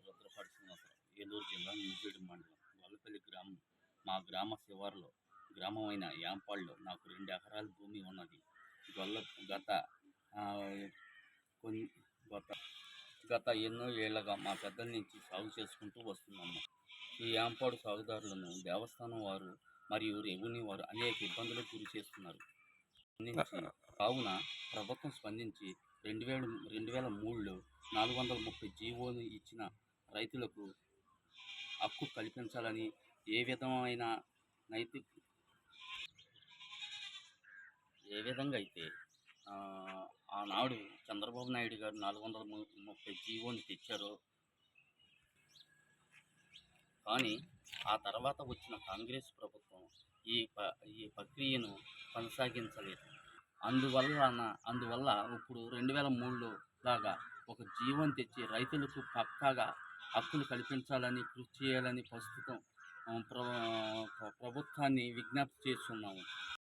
రుద్రపాటి శ్రీనివాసరావు, ఏలూరు జిల్లా నూజివీడు మండలం గొల్లపల్లి గ్రామం. మా గ్రామ శివారులో గ్రామమైన యాంపాడులో నాకు 2 ఎకరాల భూమి ఉన్నది. గొల్ల గత ఆ, కొన్ని గత గత ఎన్నో ఏళ్లుగా మా పెద్దల నుంచి సాగు చేసుకుంటూ వస్తున్నాము. ఈ యాంపాడు సాగుదారులను దేవస్థానం వారు మరియు రెవెన్యూ వారు అనేక ఇబ్బందులకు గురి చేస్తున్నారు. కావున ప్రభుత్వం స్పందించి 2003లో 430 జీవోను ఇచ్చిన రైతులకు హక్కు కల్పించాలని, ఏ విధంగా అయితే ఆనాడు చంద్రబాబు నాయుడు గారు 430 జీవోని తెచ్చారో, కానీ ఆ తర్వాత వచ్చిన కాంగ్రెస్ ప్రభుత్వం ఈ ప్రక్రియను కొనసాగించలేదు. అందువల్ల ఇప్పుడు 2003లో లాగా ఒక జీవోని తెచ్చి రైతులకు పక్కాగా హక్కులు కల్పించాలని కృషి చేయాలని ప్రస్తుతం ప్రభుత్వాన్ని విజ్ఞప్తి చేస్తున్నాము.